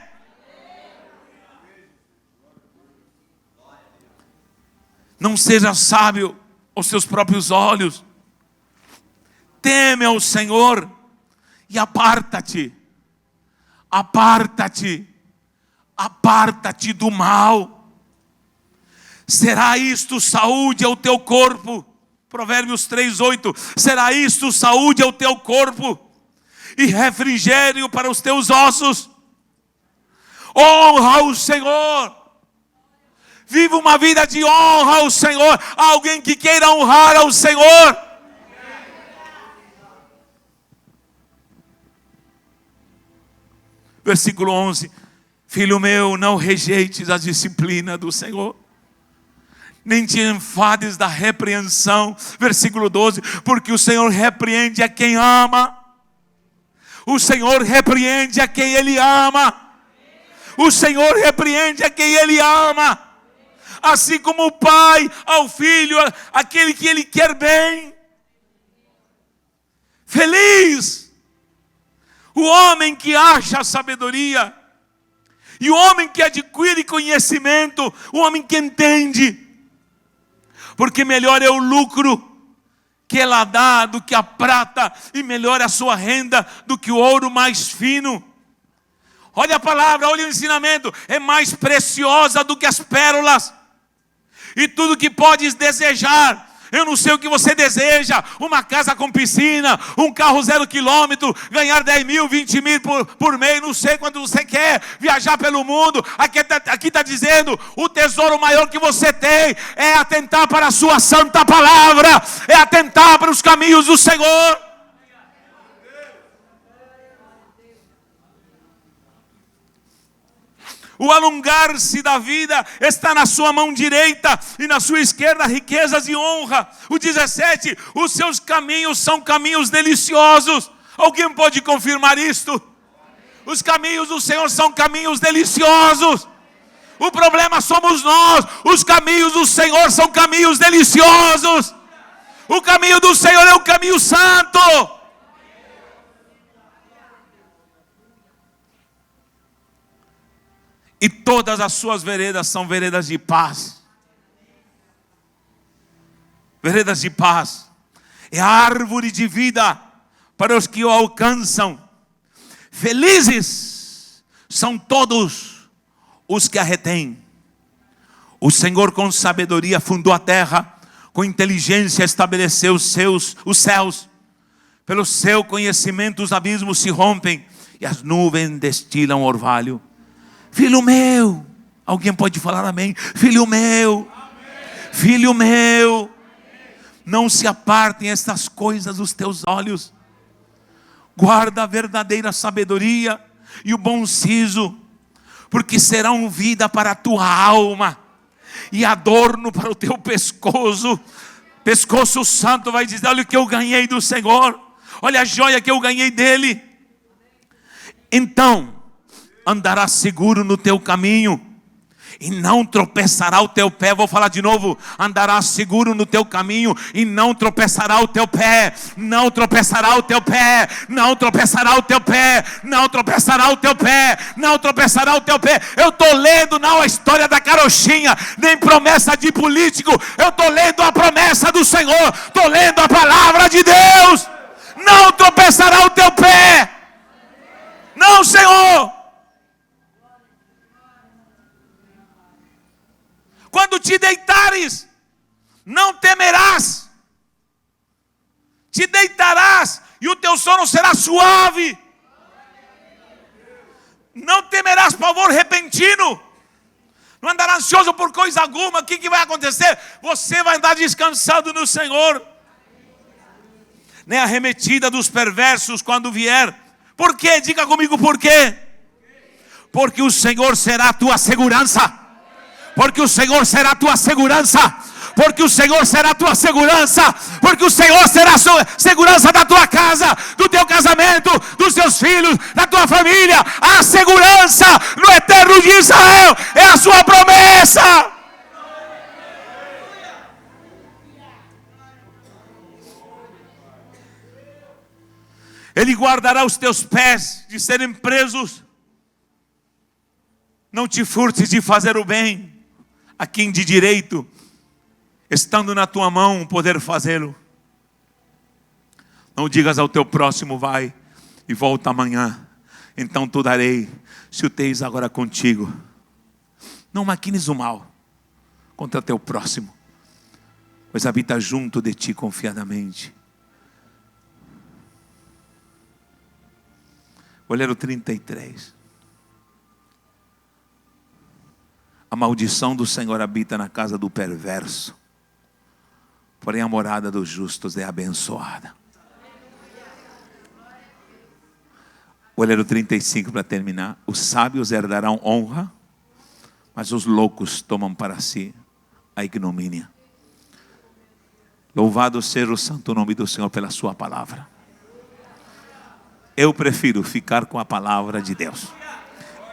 Não seja sábio aos seus próprios olhos. Teme ao Senhor e aparta-te do mal. Será isto saúde ao teu corpo. Provérbios 3:8. Será isto saúde ao teu corpo e refrigério para os teus ossos. Honra o Senhor. Viva uma vida de honra ao Senhor. Alguém que queira honrar ao Senhor. Versículo 11. Filho meu, não rejeites a disciplina do Senhor, nem te enfades da repreensão. Versículo 12. Porque o Senhor repreende a quem ama. O Senhor repreende a quem Ele ama. O Senhor repreende a quem Ele ama. Assim como o pai ao filho, aquele que Ele quer bem. Feliz o homem que acha sabedoria, e o homem que adquire conhecimento, o homem que entende. Porque melhor é o lucro que ela dá do que a prata, e melhor é a sua renda do que o ouro mais fino. Olha a palavra, olha o ensinamento. É mais preciosa do que as pérolas. E tudo que podes desejar. Eu não sei o que você deseja. Uma casa com piscina, um carro 0 quilômetro, ganhar 10 mil, 20 mil por mês. Não sei quando você quer viajar pelo mundo. Aqui está dizendo: o tesouro maior que você tem é atentar para a sua santa palavra. É atentar para os caminhos do Senhor. O alongar-se da vida está na sua mão direita, e na sua esquerda riquezas e honra. O 17, os seus caminhos são caminhos deliciosos. Alguém pode confirmar isto? Os caminhos do Senhor são caminhos deliciosos. O problema somos nós. Os caminhos do Senhor são caminhos deliciosos. O caminho do Senhor é o caminho santo. E todas as suas veredas são veredas de paz. Veredas de paz. É a árvore de vida para os que o alcançam. Felizes são todos os que a retêm. O Senhor com sabedoria fundou a terra, com inteligência estabeleceu os céus. Pelo seu conhecimento os abismos se rompem e as nuvens destilam orvalho. Filho meu, alguém pode falar amém? Filho meu, amém. Filho meu, amém. Não se apartem estas coisas dos teus olhos. Guarda a verdadeira sabedoria e o bom siso, porque serão vida para a tua alma e adorno para o teu pescoço. Pescoço santo vai dizer: olha o que eu ganhei do Senhor, olha a joia que eu ganhei dele. Então andarás seguro no teu caminho e não tropeçará o teu pé. Vou falar de novo: andarás seguro no teu caminho e não tropeçará o teu pé. Não tropeçará o teu pé. Não tropeçará o teu pé. Não tropeçará o teu pé. Não tropeçará o teu pé. Eu estou lendo não a história da carochinha, nem promessa de político. Eu estou lendo a promessa do Senhor. Estou lendo a palavra de Deus. Não tropeçará o teu pé. Não, Senhor. Quando te deitares, não temerás. Te deitarás e o teu sono será suave. Não temerás pavor repentino. Não andarás ansioso por coisa alguma. O que vai acontecer? Você vai andar descansado no Senhor. Nem a arremetida dos perversos quando vier. Por quê? Diga comigo por quê. Porque o Senhor será a tua segurança. Porque o Senhor será a tua segurança. Porque o Senhor será a tua segurança. Porque o Senhor será a segurança da tua casa, do teu casamento, dos teus filhos, da tua família. A segurança no eterno de Israel é a sua promessa. Ele guardará os teus pés de serem presos. Não te furtes de fazer o bem a quem de direito, estando na tua mão, poder fazê-lo. Não digas ao teu próximo: vai e volta amanhã, então tu darei, se o tens agora contigo. Não maquines o mal contra teu próximo, pois habita junto de ti confiadamente. Olha o 33. A maldição do Senhor habita na casa do perverso, porém a morada dos justos é abençoada. Olha o 35 para terminar. Os sábios herdarão honra, mas os loucos tomam para si a ignomínia. Louvado seja o santo nome do Senhor pela sua palavra. Eu prefiro ficar com a palavra de Deus.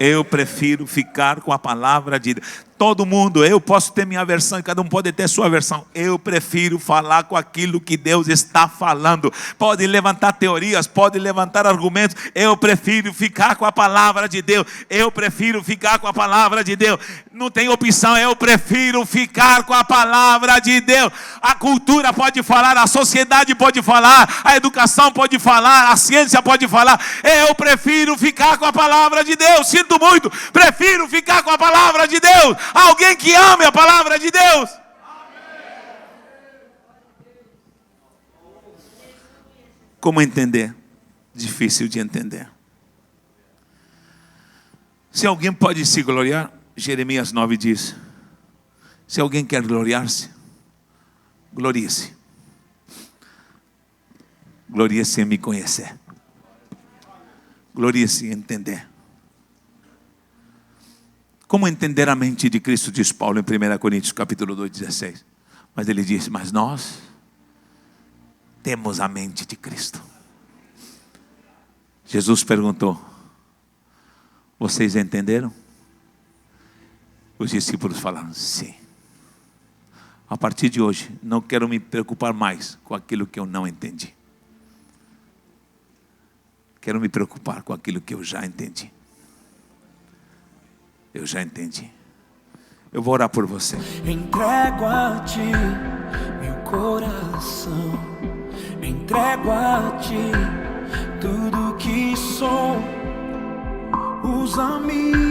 Eu prefiro ficar com a palavra de Deus. Todo mundo, eu posso ter minha versão e cada um pode ter sua versão. Eu prefiro falar com aquilo que Deus está falando. Pode levantar teorias, pode levantar argumentos. Eu prefiro ficar com a palavra de Deus. Eu prefiro ficar com a palavra de Deus. Não tem opção, eu prefiro ficar com a palavra de Deus. A cultura pode falar, a sociedade pode falar, a educação pode falar, a ciência pode falar. Eu prefiro ficar com a palavra de Deus. Sinto muito, prefiro ficar com a palavra de Deus. Alguém que ame a palavra de Deus. Como entender? Difícil de entender. Se alguém pode se gloriar, Jeremias 9 diz: se alguém quer gloriar-se, glorie-se. Glorie-se em me conhecer. Glorie-se em entender. Como entender a mente de Cristo, diz Paulo em 1 Coríntios capítulo 2, 16. Mas ele diz: mas nós temos a mente de Cristo. Jesus perguntou: vocês entenderam? Os discípulos falaram: sim. A partir de hoje, não quero me preocupar mais com aquilo que eu não entendi. Quero me preocupar com aquilo que eu já entendi. Eu já entendi. Eu vou orar por você. Entrego a ti meu coração. Entrego a ti tudo que sou. Usa-me